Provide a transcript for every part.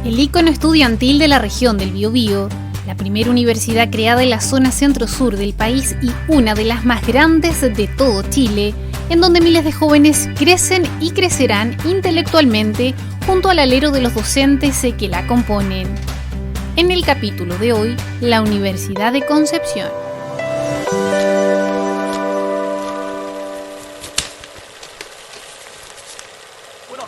El ícono estudiantil de la región del Biobío, la primera universidad creada en la zona centro-sur del país y una de las más grandes de todo Chile, en donde miles de jóvenes crecen y crecerán intelectualmente junto al alero de los docentes que la componen. En el capítulo de hoy, la Universidad de Concepción.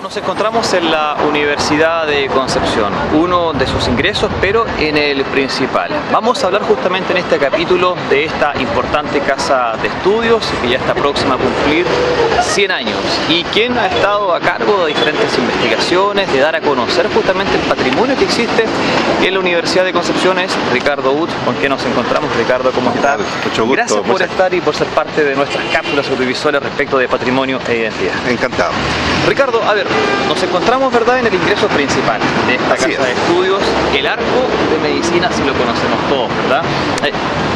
Nos encontramos en la Universidad de Concepción, uno de sus ingresos, pero en el principal. Vamos a hablar justamente en este capítulo de esta importante casa de estudios que ya está próxima a cumplir 100 años y quien ha estado a cargo de diferentes investigaciones, de dar a conocer justamente el patrimonio que existe en la Universidad de Concepción. Es Ricardo Uth, con quien nos encontramos. Ricardo, ¿cómo estás? Mucho gusto. Gracias por estar y por ser parte de nuestras cápsulas audiovisuales respecto de patrimonio e identidad. Encantado. Ricardo, a ver, nos encontramos, ¿verdad?, en el ingreso principal de esta casa de estudios, el arco de medicina, si lo conocemos todos, ¿verdad?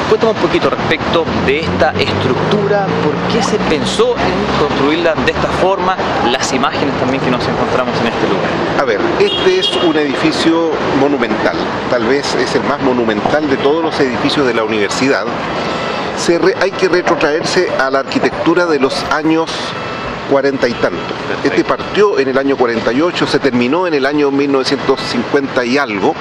Cuéntame un poquito respecto de esta estructura, por qué se pensó en construirla de esta forma, las imágenes también que nos encontramos en este lugar. A ver, este es un edificio monumental, tal vez es el más monumental de todos los edificios de la universidad. Hay que retrotraerse a la arquitectura de los años 40 y tanto. Perfecto. Este partió en el año 48, se terminó en el año 1950 y algo.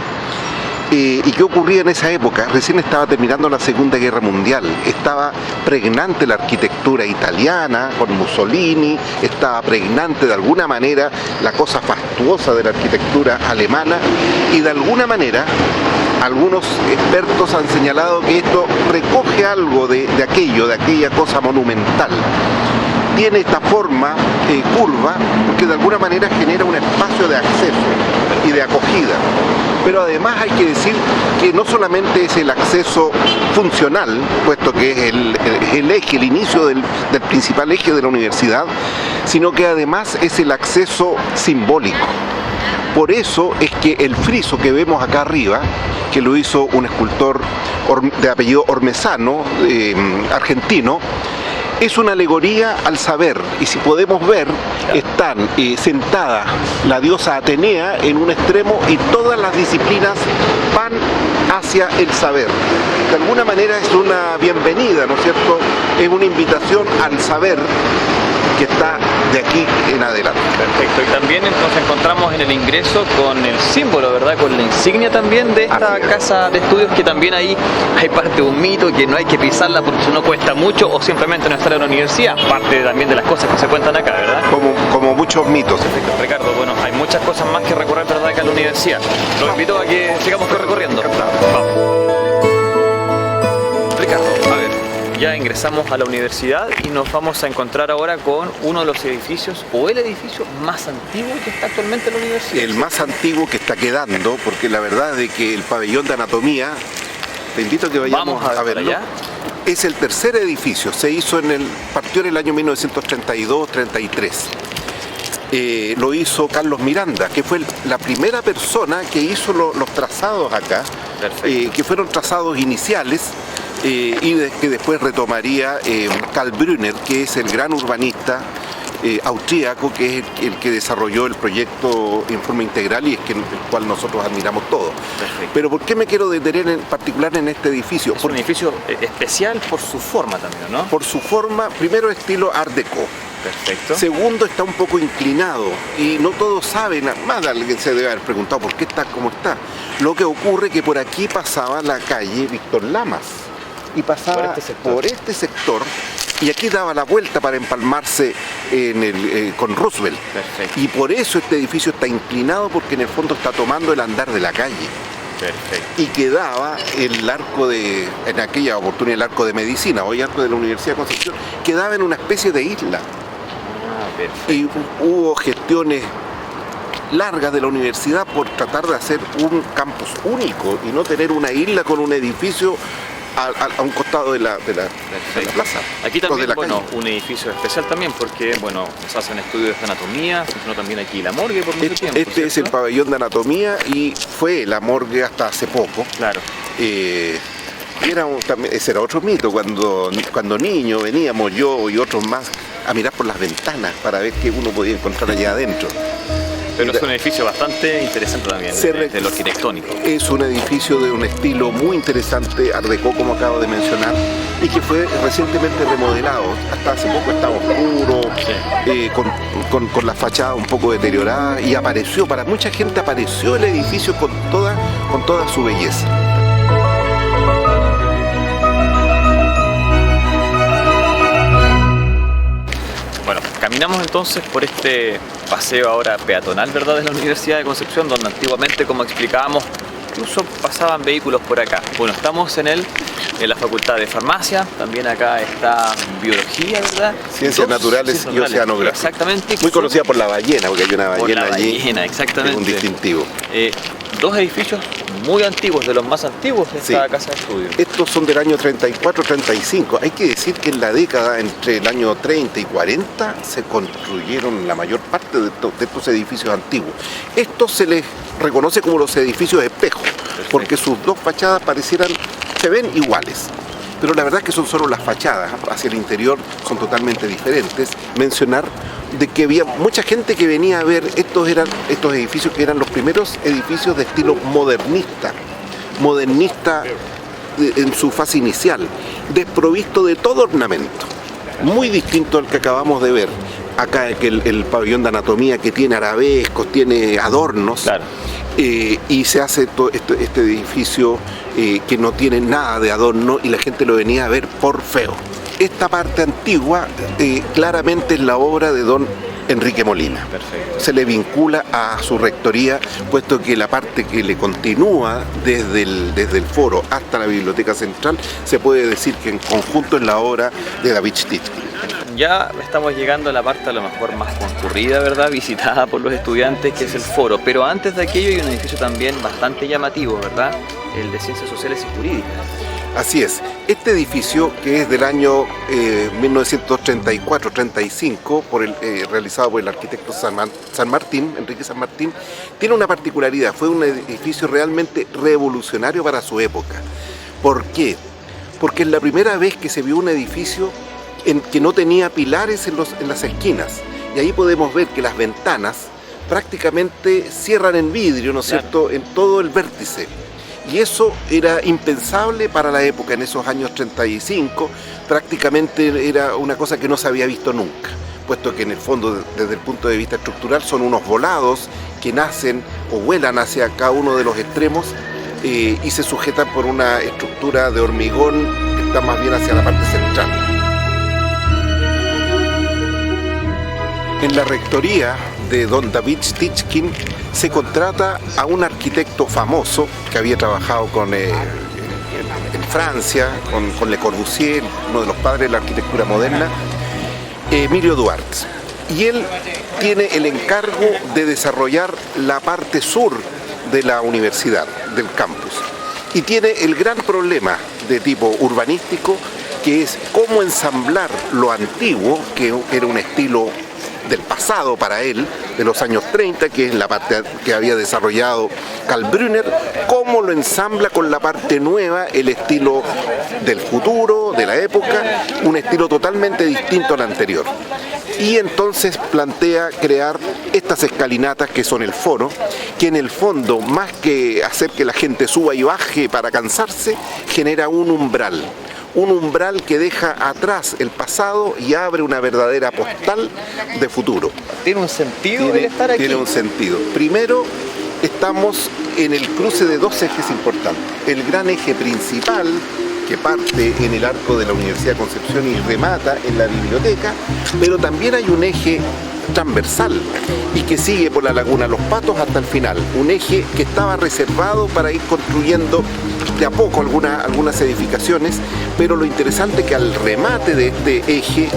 ¿Y qué ocurría en esa época? Recién estaba terminando la Segunda Guerra Mundial, estaba pregnante la arquitectura italiana con Mussolini, estaba pregnante de alguna manera la cosa fastuosa de la arquitectura alemana y de alguna manera algunos expertos han señalado que esto recoge algo de aquella cosa monumental. Tiene esta forma curva porque de alguna manera genera un espacio de acceso y de acogida. Pero además hay que decir que no solamente es el acceso funcional, puesto que es el eje, el inicio del principal eje de la universidad, sino que además es el acceso simbólico. Por eso es que el friso que vemos acá arriba, que lo hizo un escultor de apellido Ormesano, argentino, es una alegoría al saber, y si podemos ver, están sentada la diosa Atenea en un extremo y todas las disciplinas van hacia el saber. De alguna manera es una bienvenida, ¿no es cierto? Es una invitación al saber que está de aquí en adelante. Perfecto, y también nos encontramos en el ingreso con el símbolo, ¿verdad? Con la insignia también de esta casa de estudios, que también ahí hay parte de un mito, que no hay que pisarla porque eso no cuesta mucho o simplemente no estar en la universidad, parte también de las cosas que se cuentan acá, ¿verdad? Como muchos mitos. Perfecto, Ricardo, bueno, hay muchas cosas más que recorrer, ¿verdad?, acá en la universidad. Los invito a que sigamos recorriendo. Vamos. Ricardo, a ver, ya ingresamos a la universidad y nos vamos a encontrar ahora con uno de los edificios, o el edificio más antiguo que está actualmente en la universidad. El más antiguo que está quedando, porque la verdad es que el pabellón de anatomía, te invito a que vayamos a verlo, allá. Es el tercer edificio, partió en el año 1932-33. Lo hizo Carlos Miranda, que fue la primera persona que hizo los trazados acá, que fueron trazados iniciales, y que después retomaría Karl Brunner, que es el gran urbanista austríaco, que es el que desarrolló el proyecto en forma integral y el cual nosotros admiramos todos. Perfecto. Pero ¿por qué me quiero detener en particular en este edificio? Es un edificio especial por su forma también, ¿no? Por su forma, primero estilo Art Deco. Perfecto. Segundo, está un poco inclinado y no todos saben, más alguien se debe haber preguntado por qué está como está. Lo que ocurre es que por aquí pasaba la calle Víctor Lamas y pasaba por este sector y aquí daba la vuelta para empalmarse con Roosevelt. Perfecto. Y por eso este edificio está inclinado, porque en el fondo está tomando el andar de la calle. Perfecto. Y quedaba en aquella oportunidad el arco de medicina, hoy arco de la Universidad de Concepción, quedaba en una especie de isla. Perfecto. Y hubo gestiones largas de la universidad por tratar de hacer un campus único y no tener una isla con un edificio a un costado de la plaza. Aquí también, bueno, un edificio especial también porque, bueno, se hacen estudios de anatomía, funcionó también aquí la morgue por mucho tiempo. Este es el pabellón de anatomía y fue la morgue hasta hace poco. Claro. Ese era otro mito, cuando niño veníamos yo y otros más a mirar por las ventanas para ver qué uno podía encontrar allá adentro. Pero es un edificio bastante interesante también, de lo arquitectónico. Es un edificio de un estilo muy interesante, Art Deco, como acabo de mencionar, y que fue recientemente remodelado. Hasta hace poco estaba oscuro, sí, con la fachada un poco deteriorada, y apareció, para mucha gente apareció el edificio con toda su belleza. Bueno, caminamos entonces por este paseo ahora peatonal, ¿verdad?, de la Universidad de Concepción, donde antiguamente, como explicábamos, incluso pasaban vehículos por acá. Bueno, estamos en la Facultad de Farmacia, también acá está Biología, ¿verdad? Ciencias Naturales y Oceanografía. Exactamente. Muy conocida por la ballena, porque hay una ballena allí. Exactamente. Es un distintivo. Dos edificios muy antiguos, de los más antiguos de esta casa de estudio. Estos son del año 34-35. Hay que decir que en la década entre el año 30 y 40 se construyeron la mayor parte de estos edificios antiguos. Estos se les reconoce como los edificios espejos, porque sus dos fachadas se ven iguales. Pero la verdad es que son solo las fachadas, hacia el interior son totalmente diferentes. Mencionar de que había mucha gente que venía a ver estos edificios, que eran los primeros edificios de estilo modernista en su fase inicial, desprovisto de todo ornamento, muy distinto al que acabamos de ver. Acá el pabellón de anatomía, que tiene arabescos, tiene adornos. Claro. Y se hace este edificio que no tiene nada de adorno, y la gente lo venía a ver por feo. Esta parte antigua claramente es la obra de don Enrique Molina. Perfecto. Se le vincula a su rectoría, puesto que la parte que le continúa desde el foro hasta la biblioteca central, se puede decir que en conjunto es la obra de David Stichkin. Ya estamos llegando a la parte a lo mejor más concurrida, ¿verdad?, visitada por los estudiantes, que es el foro. Pero antes de aquello hay un edificio también bastante llamativo, ¿verdad?, el de Ciencias Sociales y Jurídicas. Así es. Este edificio, que es del año 1934-35, realizado por el arquitecto Enrique San Martín, tiene una particularidad. Fue un edificio realmente revolucionario para su época. ¿Por qué? Porque es la primera vez que se vio un edificio que no tenía pilares en las esquinas. Y ahí podemos ver que las ventanas prácticamente cierran en vidrio, ¿no es cierto?, en todo el vértice. Y eso era impensable para la época, en esos años 35, prácticamente era una cosa que no se había visto nunca, puesto que en el fondo, desde el punto de vista estructural, son unos volados que nacen o vuelan hacia cada uno de los extremos y se sujetan por una estructura de hormigón que está más bien hacia la parte central. En la rectoría de don David Stichkin se contrata a un arquitecto famoso que había trabajado en Francia, con Le Corbusier, uno de los padres de la arquitectura moderna, Emilio Duarte. Y él tiene el encargo de desarrollar la parte sur de la universidad, del campus. Y tiene el gran problema de tipo urbanístico, que es cómo ensamblar lo antiguo, que era un estilo del pasado para él, de los años 30, que es la parte que había desarrollado Kalkbrenner, cómo lo ensambla con la parte nueva, el estilo del futuro, de la época, un estilo totalmente distinto al anterior. Y entonces plantea crear estas escalinatas que son el foro, que en el fondo, más que hacer que la gente suba y baje para cansarse, genera un umbral que deja atrás el pasado y abre una verdadera postal de futuro. ¿Tiene un sentido el estar aquí? Tiene un sentido. Primero, estamos en el cruce de dos ejes importantes. El gran eje principal, que parte en el arco de la Universidad de Concepción y remata en la biblioteca, pero también hay un eje transversal y que sigue por la Laguna Los Patos hasta el final, un eje que estaba reservado para ir construyendo de a poco algunas edificaciones, pero lo interesante es que al remate de este eje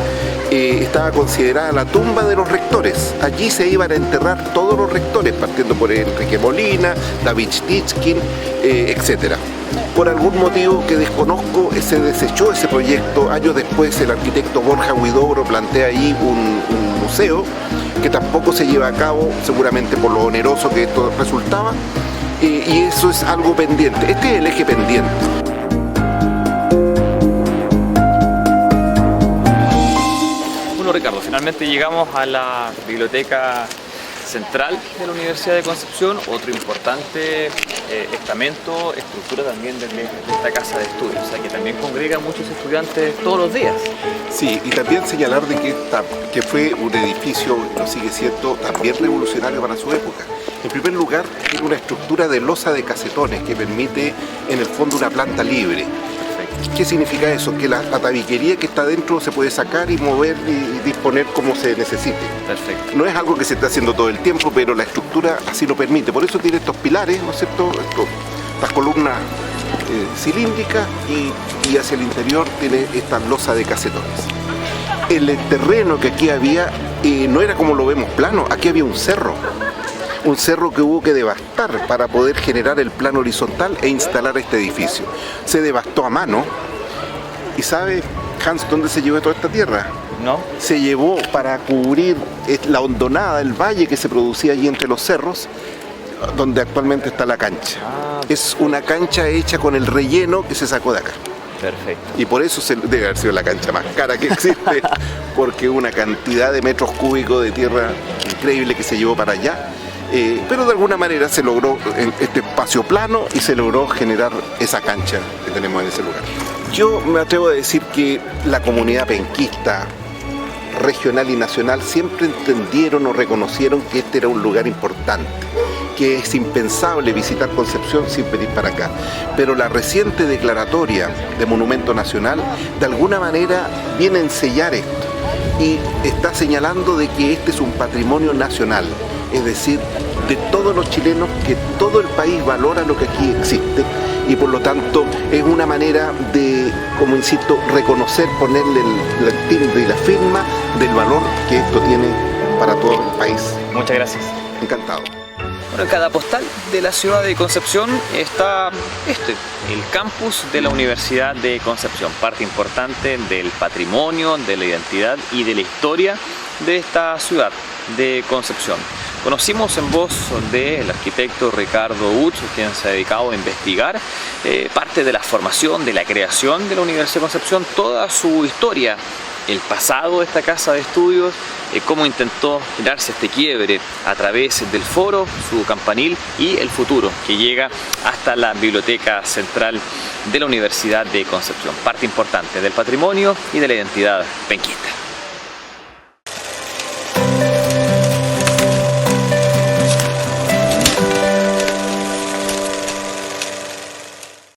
estaba considerada la tumba de los rectores. Allí se iban a enterrar todos los rectores, partiendo por Enrique Molina, David Stichkin, etc. Por algún motivo que desconozco, se desechó ese proyecto. Años después, el arquitecto Borja Huidobro plantea ahí un museo que tampoco se lleva a cabo, seguramente por lo oneroso que esto resultaba, y eso es algo pendiente. Este es el eje pendiente. Bueno, Ricardo, finalmente llegamos a la biblioteca central de la Universidad de Concepción, otro importante estamento, estructura también de esta casa de estudios, o sea que también congrega a muchos estudiantes todos los días. Sí, y también señalar de que fue un edificio, lo sigue siendo, también revolucionario para su época. En primer lugar, tiene una estructura de losa de casetones que permite en el fondo una planta libre. ¿Qué significa eso? Que la tabiquería que está dentro se puede sacar y mover y disponer como se necesite. Perfecto. No es algo que se está haciendo todo el tiempo, pero la estructura así lo permite. Por eso tiene estos pilares, ¿no es cierto? Estas columnas cilíndricas y hacia el interior tiene esta losa de casetones. El terreno que aquí había no era como lo vemos plano, aquí había un cerro que hubo que devastar para poder generar el plano horizontal e instalar este edificio. Se devastó a mano. ¿Y sabe, Hans, dónde se llevó toda esta tierra? ¿No? Se llevó para cubrir la hondonada, el valle que se producía allí entre los cerros, donde actualmente está la cancha. Es una cancha hecha con el relleno que se sacó de acá. Perfecto. Y por eso debe haber sido la cancha más cara que existe, porque una cantidad de metros cúbicos de tierra increíble que se llevó para allá. Pero de alguna manera se logró este espacio plano y se logró generar esa cancha que tenemos en ese lugar. Yo me atrevo a decir que la comunidad penquista regional y nacional siempre entendieron o reconocieron que este era un lugar importante, que es impensable visitar Concepción sin venir para acá. Pero la reciente declaratoria de Monumento Nacional de alguna manera viene a ensellar esto y está señalando de que este es un patrimonio nacional. Es decir, de todos los chilenos, que todo el país valora lo que aquí existe y por lo tanto es una manera de, como insisto, reconocer, ponerle el tilde y la firma del valor que esto tiene para todo el país. Muchas gracias. Encantado. Bueno, en cada postal de la ciudad de Concepción está el campus de la Universidad de Concepción, parte importante del patrimonio, de la identidad y de la historia de esta ciudad de Concepción. Conocimos en voz del arquitecto Ricardo Uch, quien se ha dedicado a investigar parte de la formación, de la creación de la Universidad de Concepción, toda su historia, el pasado de esta casa de estudios, cómo intentó darse este quiebre a través del foro, su campanil y el futuro que llega hasta la Biblioteca Central de la Universidad de Concepción, parte importante del patrimonio y de la identidad penquista.